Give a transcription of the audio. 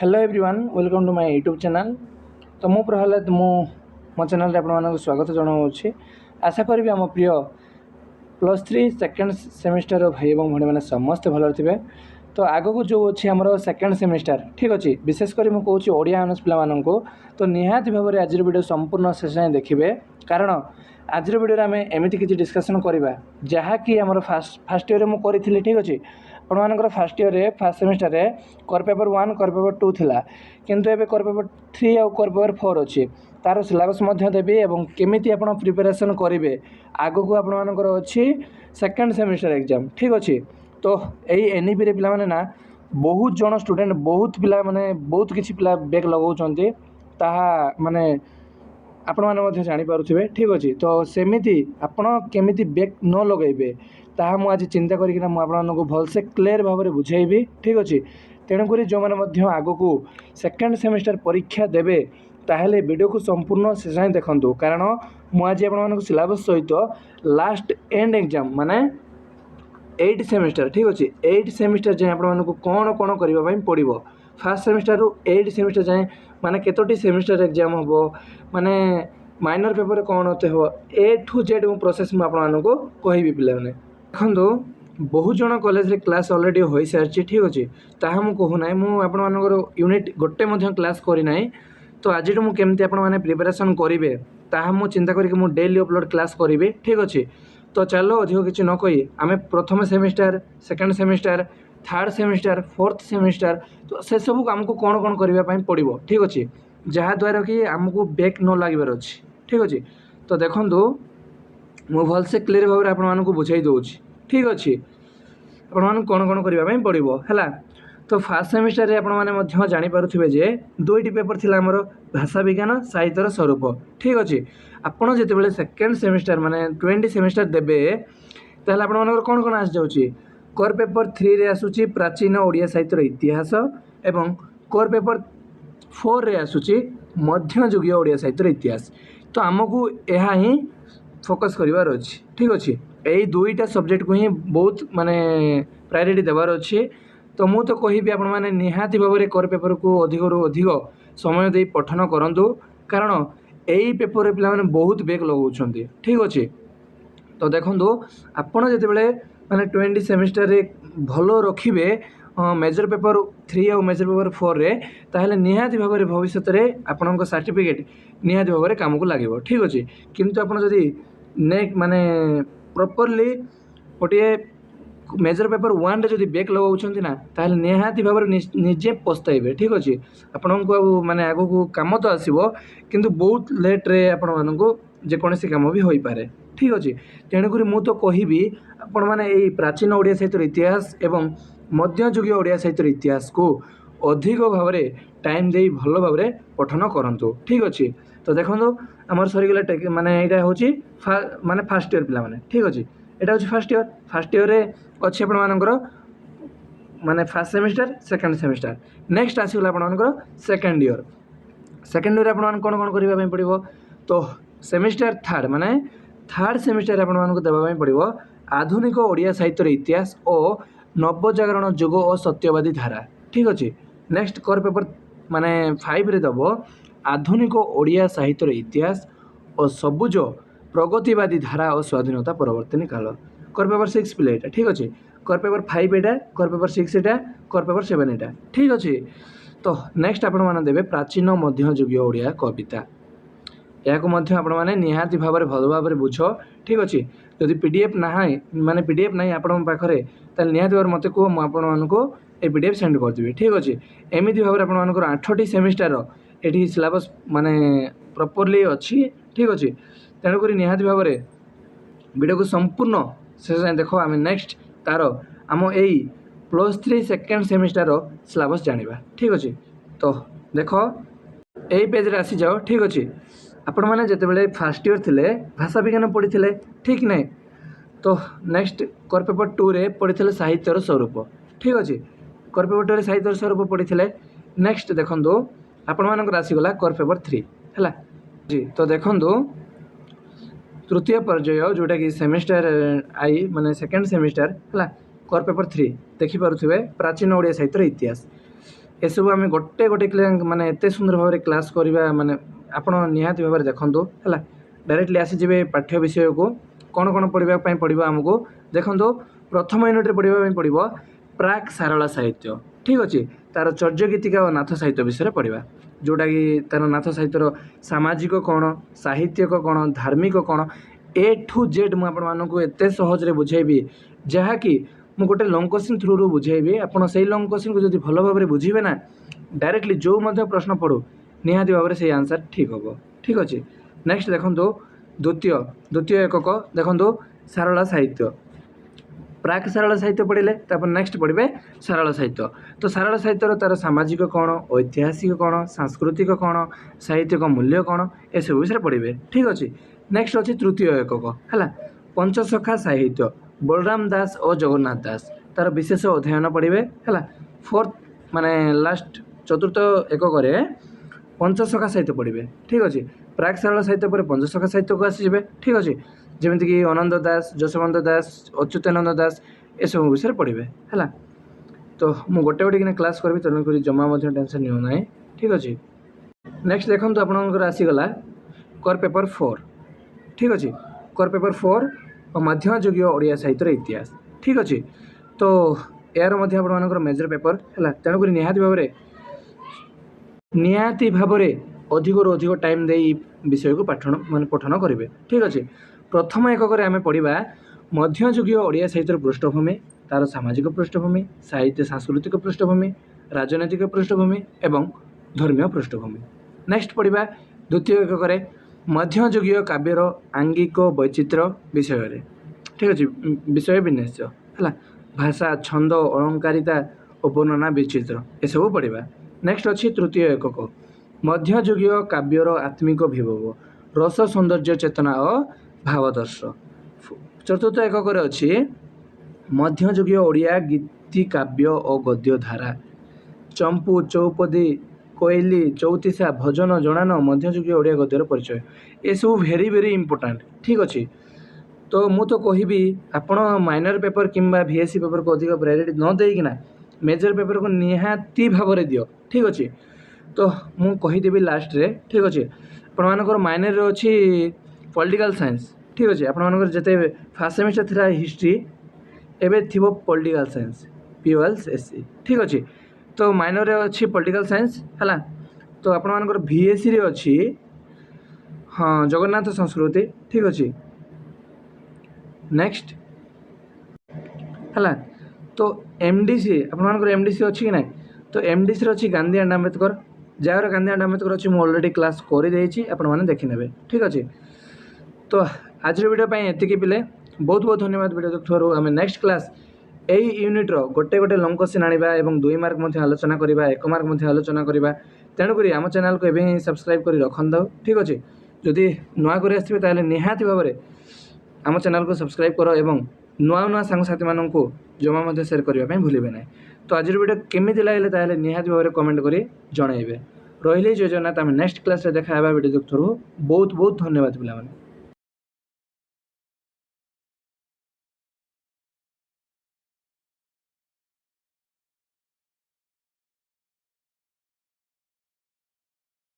Hello everyone welcome to my YouTube channel. तो मु प्रहलाद मो चैनल आप स्वागत जनाऊँगी। आशा करी आम प्रिय +3 सेकेंड सेमिस्टर भाई और भाई मैंने समस्ते भल थे। तो आग को जो अच्छी आम सेकेंड सेमिस्टर ठीक अच्छे विशेषकर मुझे कौच ओडिया ऑनर्स पिला तो निहाती भाव में आज वीडियो संपूर्ण शेष देखिए कारण आज वीडियो आम एमती किसी डिस्कसन करवा जहाँकि आम फास्ट इयर मुझे करी ठीक अच्छे आपर first year first semester core paper 1 core paper 2 थिला किंतु एबे कोर पेपर 3 और कोर पेपर 4 अच्छी तार सिलेबस देवी और केमिति आप प्रिपेरेसन करेंगे आग को आपर अच्छी सेकेंड सेमिस्टर एग्जाम ठीक अच्छे। तो यही एनईपी पिला माने ना बहुत जन स्टूडेंट बहुत पिला माने बहुत किसी पिला बैक लगाउछन्ती ताहा माने आपण मैंने जानीपे ठीक अच्छे। तो सेमिति आपण केमिति बैक न लगेबे ताहा मु आज चिंता करिकिना मु आपको भलसे क्लियर भाव में बुझेबी ठीक अच्छे। तेणुक जो मैंने आग को सेकेंड सेमिस्टर परीक्षा देवे ताहले वीडियो को संपूर्ण शेष देखूँ कारण मुझे आप सिलेबस सहित लास्ट एंड एग्जाम माने 8 सेमिस्टर ठीक अच्छे 8 सेमिस्टर जाए आपको कौन कौन करने पड़ो फास्ट सेमिस्टर रु 8 सेमिस्टर जाए माने केतोटी सेमिस्टर एग्जाम हम माने माइनर पेपर कौन होते हो ए टू जेड प्रोसेस मुझे कहबी पिला देखो बहुत जन कॉलेज रे क्लास ऑलरेडी हो सारी ठीक अच्छे ताहा मु कहूना मुझे यूनिट गोटे क्लास करना तो आज मुझे आपने प्रिपेरेसन करेंगे ताहा मु चिंता करके मु डेली अपलोड क्लास करी ठीक अच्छे। तो चलो अधिक किसी न कही आम प्रथम semester second semester third semester fourth semester तो से सबको आमको कौन कौन करने पड़ो ठीक अच्छे जहाँद्वारा कि आमको बैक न लगे अच्छे ठीक अच्छे। तो देखो मु भलसे क्लीयर भाव में आपको बुझाई दूसरी ठीक अच्छे आपण कौन कौन करने पड़ो है। तो फास्ट सेमिस्टर रे आपने जानीपे जे दुईटी पेपर थिला आमर भाषा विज्ञान साहित्यर स्वरूप ठीक अच्छे। आपड़ जिते सेकेंड सेमिस्टर माने 20 सेमिस्टर देवे ताहले आपन कौन कौन आस जाउची कोर पेपर 3 रे आसुची प्राचीन ओडिया साहित्यर इतिहास एवं कोर पेपर 4 रे आसुची मध्ययुगीय ओडिया साहित्यर इतिहास। तो आमको यह ही फोकस करिवार अछि ठीक अच्छे यही दुईटा सब्जेक्ट को ही बहुत माने प्रायोरिटी देवार अच्छे। तो मु तो कहि आपण माने निहाती भाव में कोर पेपर को अधिक अधिक समय दे पठन करंतु कारण यही पेपर पिला माने बहुत बैक लगाउछन्ती ठीक अच्छे। तो देखो आपड़ जिते माने 20 सेमिस्टर रे भलो रखिबे मेजर पेपर 3 और मेजर पेपर 4 रे ताहले निहाती भाव में भविष्य में आपन सर्टिफिकेट निहाती भाव में काम को लगे ठीक अच्छे। किंतु आपन जदि नेक्स्ट माने प्रॉपर्ली गोटे मेजर पेपर 1 रे जदि बैक लगाउछन्ती ना ताहले निहाती भाव में निजे पछताइबे ठीक अच्छे। आपन को माने आगो को काम तो आसीबो किंतु बहुत लेट रे आपन मानको जेकोसी काम भी होई पारे ठीक अच्छे। तेणुक मु तो कहबी आपण माने एई प्राचीन ओडिया साहित्यर इतिहास एवं मध्ययुगीय ओडिया साहित्यर इतिहास को अधिक भाव में टाइम दे भल भाव में पठन करंतु ठीक अच्छे। तो देखो आमर सरीगला माने एटा होची माने फास्ट इयर पिला माने ठीक अच्छे एटा होची फास्ट इयर रे अच्छे आपनकर माने first semester second semester next आसीगला आपनकर सेकेंड इयर आपन कौन कौन करने पड़ो तो सेमिस्टर थर्ड माने थर्ड सेमिस्टर आपको देवाई पड़ो आधुनिक ओडिया साहित्यर इतिहास और नवजागरण युग और सत्यवादी धारा ठीक अच्छे। नेक्स्ट कोर पेपर माने 5 रे दबो आधुनिक ओडिया साहित्यर इतिहास और सबुज प्रगतिवादी धारा और स्वाधीनता परवर्तनी काल कोर पेपर 6 पिले ठीक अच्छे। कोर पेपर 5 एटा कोर पेपर 6 एटा कोर पेपर 7 एटा ठीक अच्छे। तो नेक्स्ट आपण माने देबे प्राचीन मध्ययुगीय ओडिया कविता या आपने निहाती भाव में भल भाव में बुझ ठीक अच्छे। जदि पीडीएफ ना माने पीडीएफ ना आपण पाखे ताल निहाती भाव मत कह मुझे पीडीएफ सेंड करदेवी ठीक अच्छे। एमती भाव में आपर 8टी सेमिस्टर ये सिलेबस माने प्रॉपर्ली अच्छी ठीक अच्छे। तेणुक निहाती भाव में वीडियो को संपूर्ण शेष देख आम नेक्स्ट तार आम यही +3 सेकेंड सेमिस्टर सिलेबस जाना ठीक अच्छे। तो देख यही पेज रे आसी जाओ ठीक अच्छे। आपण मैंने जिते फास्ट इयर थे भाषा विज्ञान पढ़ी ठीक नहीं तो नेक्स्ट कोर पेपर 2 रे पढ़ी साहित्यर स्वरूप ठीक अच्छे। कोर पेपर 2 रे साहित्यर स्वरूप पढ़ी नेक्स्ट देखो आपण मानकर आसीगला कोर पेपर 3 है जी। तो देखो तृतीय पर्याय जोटा कि सेमिस्टर आई माने सेकेंड सेमिस्टर है कोर पेपर 3 देखिपे प्राचीन ओडिया साहित्यर इतिहास एसबू आम गोटे गोटे माने एत सुंदर भाव क्लास करवा माने आपण निहाती भाव में देखो है डायरेक्टली आसीजे पाठ्य विषय को कौन कौन पढ़ाई पड़ो आमको देखो प्रथम यूनिट पढ़ाई पड़ो प्राक सारला साहित्य ठीक अच्छे तार चर्य गीतिका और नाथ साहित्य विषय पढ़ा जोटा कि तार नाथ साहित्यर सामाजिक कौन साहित्यिक कौन धार्मिक कौन ए ठू जेड मुझे एत सहज बुझेबी जहाँकि मु गोटे लंग क्वेश्चन थ्रू रू बुझेबी आपड़ से लंग क्वेश्चन को जब भल भाव में बुझे ना डायरेक्टली जो प्रश्न पढ़ू निहाती भाव में से आंसर ठीक हम ठीक अच्छे। नेक्स्ट देखो द्वितीय द्वितीय एकक देखो सारला साहित्य प्राक सारला साहित्य पढ़े तापर नेक्स्ट पढ़े सारला साहित्य तो सारला साहित्यर तार सामाजिक कौन ऐतिहासिक कौन सांस्कृतिक कौन साहित्यिक मूल्य कौन ए सब विषय पढ़े ठीक अच्छे। नेक्स्ट अच्छी तृतीय एकक है पंचसखा साहित्य बलराम दास और जगन्नाथ दास तार विशेष अध्ययन पढ़े है फोर्थ माने लास्ट चतुर्थ एकक पंचसखा साहित्य पढ़े ठीक अच्छे। प्राक सारला साहित्य पर पंचसखा साहित्य को आसीजे ठीक अच्छे जमीक आनंद दास जशवंत दास अच्युतानंद दास ये सब विषय पढ़े है तो मुझे गोटे गोटे क्लास करी तेणुक जमा टेंशन नियो ना ठीक अच्छे। नेक्स्ट देखो आपंकर आसीगला कर पेपर 4 ठीक अच्छे कर पेपर 4 और मध्ययुगीय ओडिया साहित्य इतिहास ठीक अच्छे तो यार आपर मेजर पेपर है तेणुक निहाती भाव में अधिक रु अधिक टाइम दे विषय को पाठन मान पठन करेंगे ठीक अच्छे। प्रथम एकक आम पढ़ा मध्ययुगीय ओडिया साहित्य पृष्ठभूमि तार सामाजिक पृष्ठभूमि साहित्य सांस्कृतिक पृष्ठभूमि राजनैतिक पृष्ठभूमि एवं धर्मीय पृष्ठभूमि। नेक्स्ट पढ़ा द्वितीय एकक मध्ययुगीय काव्यर आंगिक वैचित्र्य विषय ठीक अच्छे विषय विन्यास है भाषा छंद अलंकारिता उपवर्णना विचित्र ये सब पढ़ा। नेक्स्ट अच्छी तृतीय एकक मध्ययुगीय काव्यर आत्मिक विभव रस सौंदर्य चेतना और भावदर्श। चतुर्थ एकक अच्छी मध्ययुगीय ओडिया गीति काव्य और गद्य धारा चंपू चौपदी कोयली चौतीसा भजन जनान मध्ययुगीय ओडिया गद्यर परिचय ये सब भेरी भेरी इंपोर्टाट ठीक अच्छे। तो मु तो कहबी आपण माइनर पेपर किंबा VSC पेपर को अधिक प्रायोरिटी न देना मेजर पेपर को निहाती भाव में दियो ठीक अच्छे। तो मु कहीदेवी लास्ट रे ठीक अच्छे आपर माइनर अच्छी पॉलिटिकल साइंस ठीक अच्छे आपर जिते फास्ट सेमिस्टर थी हिस्ट्री एवं थी पॉलिटिकल साइंस POLSC ठीक अच्छे तो माइनर अच्छी पॉलिटिकल साइंस है तो आपर VSC रे अच्छी हाँ जगन्नाथ संस्कृति ठीक अच्छे। नेक्स्ट है तो MDC आपर MDC अच्छी कि ना तो MDC अच्छी Gandhi and Ambedkar jar Gandhi and Ambedkar अच्छी मुझे अलरेडी क्लास कर आपने देखने ठीक अच्छे। तो आज वीडियो एतिकी पिले बहुत बहुत धन्यवाद वीडियो देखु आम नेक्स्ट क्लास यही यूनिट्र गोटे गोटे लंग क्वेश्चन आनिबा एवं 2 मार्क आलोचना करवा 1 मार्क आलोचना करवा तेणुक आम चैनल को एवं सब्सक्राइब कर रखु ठीक अच्छे। जदि नुआ कर आसते निहाती भाव में आम चैनल को सब्सक्राइब कर एवं नुआ नुआ सांगसाथी मानू जमा सेयार करने भूलें ना। तो आज वीडियो केमी लगे निहाती भाव में कमेंट कर जनइबे रही जय जगन्नाथ आम नेक्स्ट क्लास देखा वीडियो देखु बहुत बहुत धन्यवाद पिला।